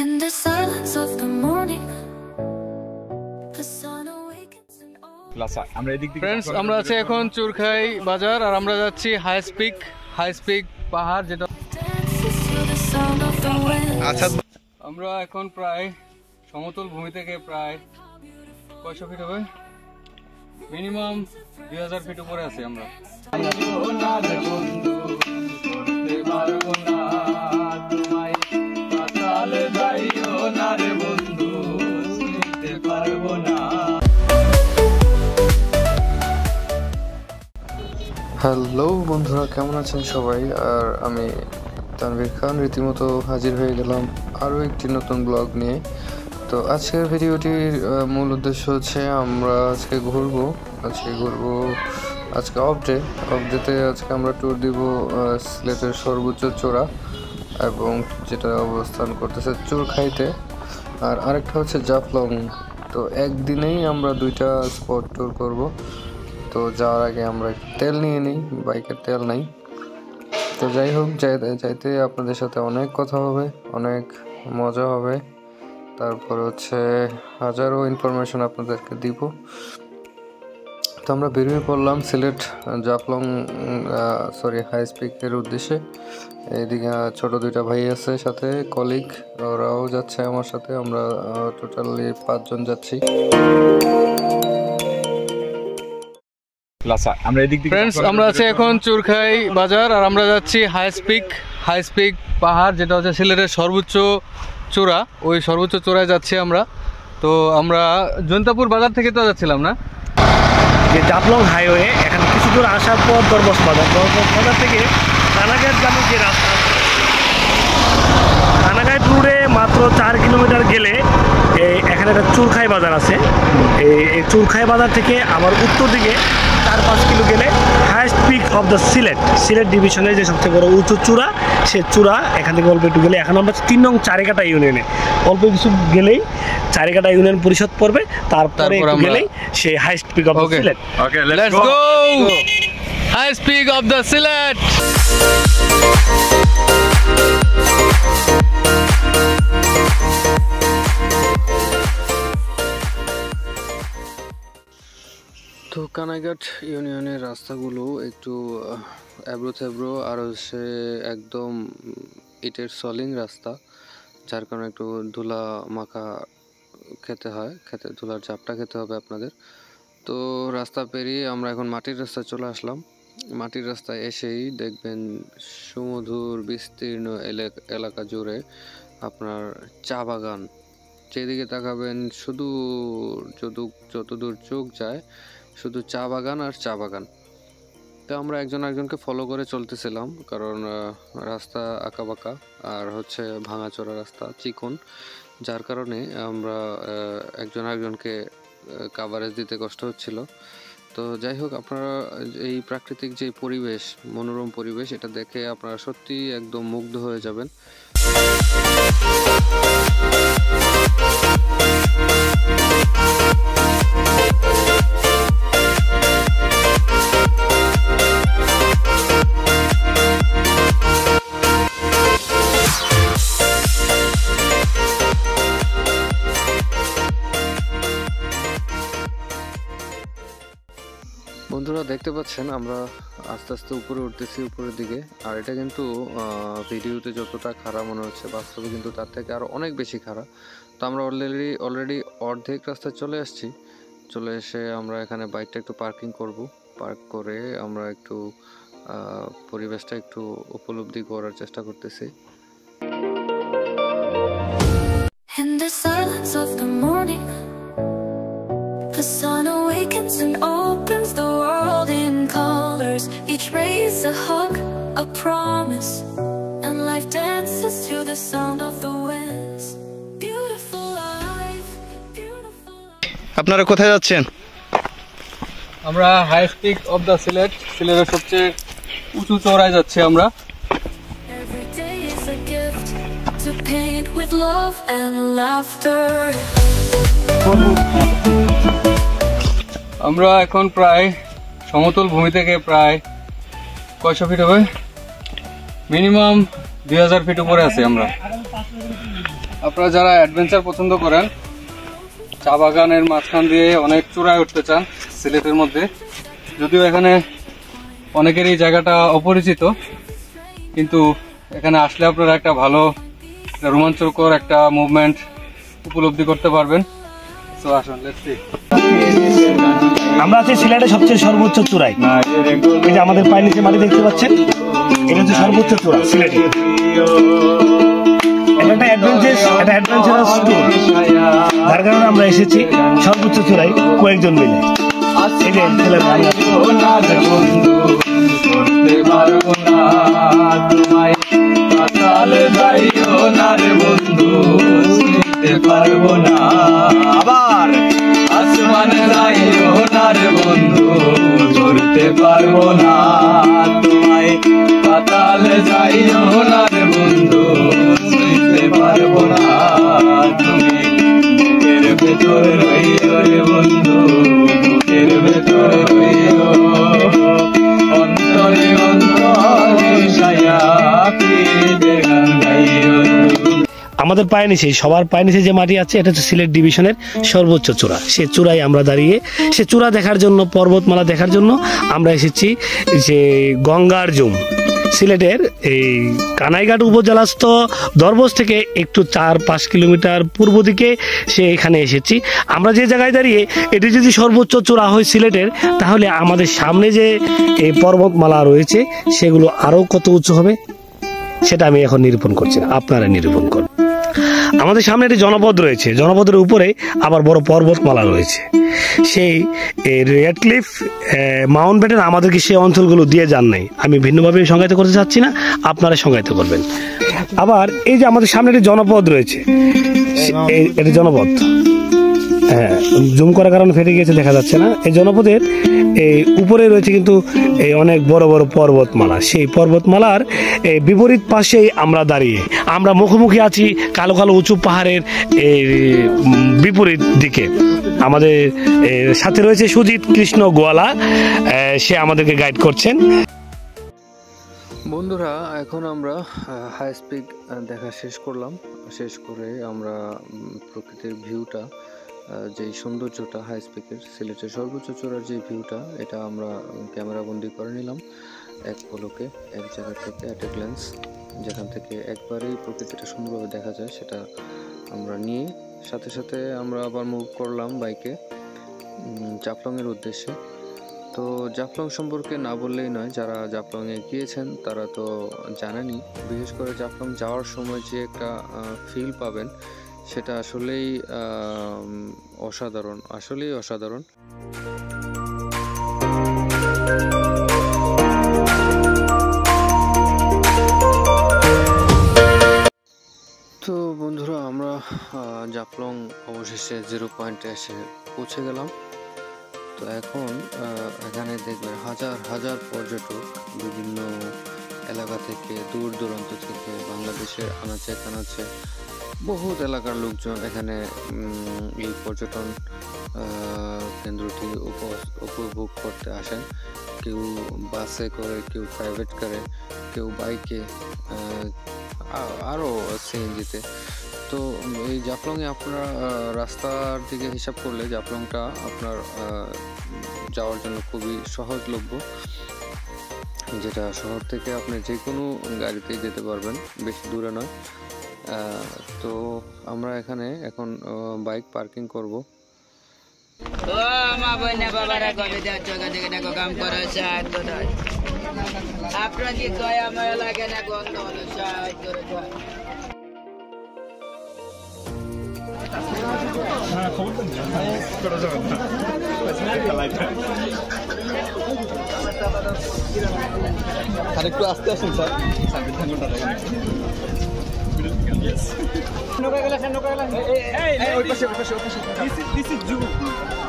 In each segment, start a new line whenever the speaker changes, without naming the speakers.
In the silence of the morning, the sun awakens and all.
Friends আমরা আছি এখন চুরখাই বাজার আর আমরা যাচ্ছি হাই স্পিক পাহাড় যেটা আচ্ছা আমরা এখন প্রায় সমতল ভূমি থেকে প্রায় কয়শো ফিট হবে মিনিমাম 2000 ফিট উপরে আছি আমরা
হ্যালো বন্ধুরা, কেমন আছেন সবাই? আর আমি তানভীর খান রীতিমতো হাজির হয়ে গেলাম আরও একটি নতুন ব্লগ নিয়ে। তো আজকের ভিডিওটির মূল উদ্দেশ্য হচ্ছে আমরা আজকে ঘুরবো আজকে অফডেতে আজকে আমরা ট্যুর দিব সিলেটের সর্বোচ্চ চূড়া এবং যেটা অবস্থান করতেছে চুরখাইতে, আর আরেকটা হচ্ছে জাফলং। তো একদিনেই আমরা দুইটা স্পট ট্যুর করব। তো যাওয়ার আগে আমরা তেল নিয়ে নিই, বাইকের তেল নাই। তো যাই হোক, যাইতে আপনাদের সাথে অনেক কথা হবে, অনেক মজা হবে, তারপর হচ্ছে হাজারো ইনফরমেশন আপনাদেরকে দিব। তো আমরা বেরিয়ে পড়লাম সিলেট জাফলং হাই স্পিকের উদ্দেশ্যে। এইদিকে ছোট দুইটা ভাই আছে সাথে কলিগ, ওরাও যাচ্ছে আমার সাথে। আমরা টোটালি 5 জন যাচ্ছি।
ফ্রেন্ডস আমরা আছি এখন চুরখাই বাজার আর আমরা যাচ্ছি হাই স্পিক পাহাড় যেটা হচ্ছে সিলেটের সর্বোচ্চ চূড়া, ওই সর্বোচ্চ চূড়ায় যাচ্ছি আমরা। তো আমরা জৈন্তাপুর বাজার থেকে তো যাচ্ছিলাম না,
যে জাফলং হাইওয়ে এখানে কিছু দূর আসার পর দরবস বাজার থেকে রানাঘাটগামী যে রাস্তা, রানাঘাট রোডে মাত্র 4 কিলোমিটার গেলে এখানে একটা চুরখাই বাজার আছে। এই চুরখাই বাজার থেকে আবার উত্তর দিকে 4-5 কিলো গেলে highest peak of the Sylhet ডিভিশনের যে সবচেয়ে বড় উঁচু চূড়া, সে চূড়া এখান থেকে অল্প একটু গেলে, এখন আমরা 3 নং চারিকাটা ইউনিয়নে, অল্প কিছু গেলেই চারিকাটা ইউনিয়ন পরিষদ পড়বে, তারপরে গেলেই সে highest peak of the Sylhet.
Okay, let's go highest peak of the Sylhet.
তো কানাইঘাট ইউনিয়নের রাস্তাগুলো একটু এবড়ো আর হচ্ছে একদম ইটের সলিং রাস্তা, যার কারণে একটু ধুলা মাখা ধুলার চাপটা খেতে হবে আপনাদের। তো রাস্তা পেরিয়ে আমরা এখন মাটির রাস্তায় চলে আসলাম। মাটির রাস্তায় এসেই দেখবেন সুমধুর বিস্তীর্ণ এলাকা জুড়ে আপনার চা বাগান, যেদিকে তাকাবেন শুধু যতদূর চোখ যায় শুধু চা বাগান আর চা বাগান। তো আমরা একজনকে ফলো করে চলতেছিলাম, কারণ রাস্তা আঁকাবাঁকা আর হচ্ছে ভাঙাচোরা রাস্তা, চিকন, যার কারণে আমরা একজনকে কাভারেজ দিতে কষ্ট হচ্ছিল। তো যাই হোক, আপনারা এই প্রাকৃতিক যে পরিবেশ, মনোরম পরিবেশ, এটা দেখে আপনারা সত্যি একদম মুগ্ধ হয়ে যাবেন। বন্ধুরা দেখতে পাচ্ছেন আমরা আস্তে আস্তে উপরে উঠতেছি, উপরের দিকে। আর এটা কিন্তু ভিডিওতে যতটা খারাপ মনে হচ্ছে, বাস্তবে কিন্তু তার থেকে আরও অনেক বেশি খারাপ। তো আমরা অলরেডি অর্ধেক রাস্তায় চলে এসে আমরা এখানে বাইকটা একটু পার্ক করে আমরা একটু পরিবেশটা একটু উপলব্ধি করার চেষ্টা করতেছি।
In the silence of the morning, the sun awakens and opens the world in colors. Each ray is a hug, a promise, and life dances to the sound of the winds. Beautiful life, beautiful life.
আপনারা কোথায় যাচ্ছেন?
আমরা high speak of the সিলেটের সবচেয়ে উঁচু চূড়ায় যাচ্ছি আমরা।
Every day is a gift to paint with love and laughter.
আমরা এখন প্রায় সমতল ভূমি থেকে প্রায় কয়শো ফিট হবে মিনিমাম 2000 ফিট উপরে আছি আমরা। আপনারা যারা অ্যাডভেঞ্চার পছন্দ করেন, চা বাগানের মাঝখান দিয়ে অনেক চূড়ায় উঠতে চান সিলেটের মধ্যে, যদিও এখানে অনেকেরই জায়গাটা অপরিচিত, কিন্তু এখানে আসলে আপনারা একটা ভালো রোমাঞ্চকর একটা মুভমেন্ট উপলব্ধি করতে পারবেন। সো আসুন, লেটস সি।
আমরা আছি সিলেটের সবচেয়ে সর্বোচ্চ চূড়ায়। এই যে আমাদের পায়ের নিচে মাটি দেখতে পাচ্ছেন, এটা হচ্ছে সর্বোচ্চ চূড়া সিলেটে। এটা একটা অ্যাডভেঞ্চারাস ট্যুর, যার কারণে আমরা এসেছি সর্বোচ্চ চূড়ায় কয়েকজন মিলে। এই যে আবার
আসমানে যাইও না রে বন্ধু, ধরতে পারবো না তোমায়। পাতালে যাইও না রে বন্ধু, ধরতে পারবো না তুমি। বুকের ভেতর রইও রে বন্ধু, বুকের ভেতর রইও, অন্তরে অন্তরে ছায়া পীরের গান গাইও।
আমাদের পায়ে নিচে, সবার পায়ে নিচে যে মাটি আছে, এটা হচ্ছে সিলেট ডিভিশনের সর্বোচ্চ চূড়া। সে চূড়ায় আমরা দাঁড়িয়ে সে চূড়া দেখার জন্য, পর্বতমালা দেখার জন্য আমরা এসেছি যে গঙ্গার জুম। সিলেটের এই কানাইঘাট উপজেলাস্থ দরবস থেকে একটু 4-5 কিলোমিটার পূর্ব দিকে সে এখানে এসেছি আমরা যে জায়গায় দাঁড়িয়ে। এটি যদি সর্বোচ্চ চূড়া হয় সিলেটের, তাহলে আমাদের সামনে যে এই পর্বতমালা রয়েছে সেগুলো আরও কত উঁচু হবে সেটা আমি এখন নিরূপণ করছি না, আপনারা নিরূপণ করুন। আমাদের সামনে একটি জনপদ রয়েছে, জনপদের উপরে আবার বড় পর্বতমালা রয়েছে। সেই রেড ক্লিফ মাউন্ট ব্যাটেন আমাদেরকে সেই অঞ্চলগুলো দিয়ে যান নাই। আমি ভিন্নভাবে সংজ্ঞায়িত করতে চাচ্ছি না, আপনারা সংজ্ঞায়িত করবেন। আবার এই যে আমাদের সামনে একটি জনপদ রয়েছে, এটি জনপদ, হ্যাঁ জুম করার কারণে ফেটে গিয়েছে, দেখা যাচ্ছে না। এই জনপদের এই উপরে রয়েছে কিন্তু এই অনেক বড় বড় পর্বতমালা। সেই পর্বতমালার এই বিপরীত পাশেই আমরা দাঁড়িয়ে, আমরা মুখোমুখি আছি কালো কালো উঁচু পাহাড়ের এই বিপরীত দিকে। আমাদের সাথে রয়েছে সুজিত কৃষ্ণ গোয়ালা, সে আমাদেরকে গাইড করছেন।
বন্ধুরা, এখন আমরা হাই স্পিক দেখা শেষ করলাম। শেষ করে আমরা প্রকৃতির ভিউটা, যেই সৌন্দর্যটা হাই স্পিকের সিলেটের সর্বোচ্চ চূড়ার যে ভিউটা, এটা আমরা ক্যামেরা বন্দি করে নিলাম এক পলকে, এক জায়গা থেকে অ্যাট এ গ্ল্যান্স, যেখান থেকে একবারেই প্রকৃতিটা সুন্দরভাবে দেখা যায়, সেটা আমরা নিয়ে সাথে সাথে আমরা আবার মুভ করলাম বাইকে জাফলংয়ের উদ্দেশ্যে। তো জাফলং সম্পর্কে না বললেই নয়, যারা জাফলংয়ে গিয়েছেন তারা তো জানেনই। বিশেষ করে জাফলং যাওয়ার সময় যে একটা ফিল পাবেন, সেটা আসলেই অসাধারণ, আসলেই অসাধারণ। তো বন্ধুরা, আমরা জাফলং অবশেষে 0 পয়েন্টে এসে পৌঁছে গেলাম। তো এখন এখানে দেখবেন হাজার হাজার পর্যটক বিভিন্ন এলাকা থেকে, দূর দূরান্ত থেকে, বাংলাদেশের আনাচে কানাচে বহুত এলাকার লোকজন এখানে এই পর্যটন কেন্দ্রটি উপভোগ করতে আসেন। কেউ বাসে করে, কেউ প্রাইভেট কারে, কেউ বাইকে, আরও সিএনজিতে। তো এই জাফলংয়ে আপনারা রাস্তার দিকে হিসাব করলে জাফলংটা আপনার যাওয়ার জন্য খুবই সহজলভ্য, যেটা শহর থেকে আপনি যে কোনো গাড়িতেই যেতে পারবেন, বেশি দূরে নয়। তো আমরা এখানে এখন বাইক পার্কিং করব।
আরেকটু আস্তে আসুন স্যার,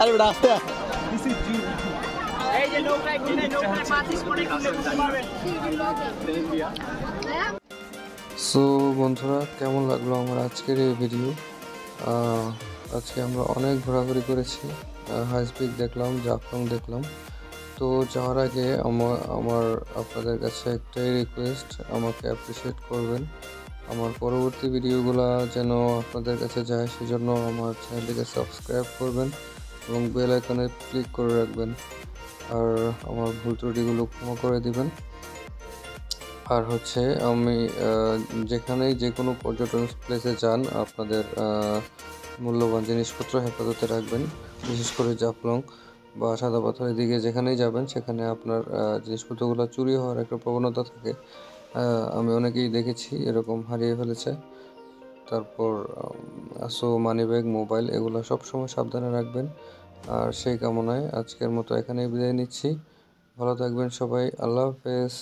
আরে বেটা আস্তে।
সো বন্ধুরা, কেমন লাগলো আমার আজকের এই ভিডিও? আজকে আমরা অনেক ঘোরাঘুরি করেছি, হাই স্পিক দেখলাম, জাফলং দেখলাম। তো যাওয়ার আগে আমার আপনাদের কাছে একটাই রিকোয়েস্ট, আমাকে অ্যাপ্রিসিয়েট করবেন আমার পরবর্তী ভিডিওগুলো যেন আপনাদের কাছে যায় সেজন্য আমার চ্যানেলটিকে সাবস্ক্রাইব করবেন এবং বেল আইকনে ক্লিক করে রাখবেন। আর আমার ভুল ত্রুটিগুলো ক্ষমা করে দিবেন। আর হচ্ছে আমি যেখানেই যে কোনো পর্যটন প্লেসে যান আপনাদের মূল্যবান জিনিসপত্র হেফাজতে রাখবেন, বিশেষ করে জাফলং বা সাদা পাথরের দিকে যেখানেই যাবেন সেখানে আপনার জিনিসপত্রগুলো চুরি হওয়ার একটা প্রবণতা থাকে। আমি অনেকেই দেখেছি এরকম হারিয়ে ফেলেছে। তারপর মানিব্যাগ, মোবাইল এগুলো সবসময় সাবধানে রাখবেন। আর সেই কামনায় আজকের মতো এখানেই বিদায় নিচ্ছি। ভালো থাকবেন সবাই। আল্লাহ হাফেজ।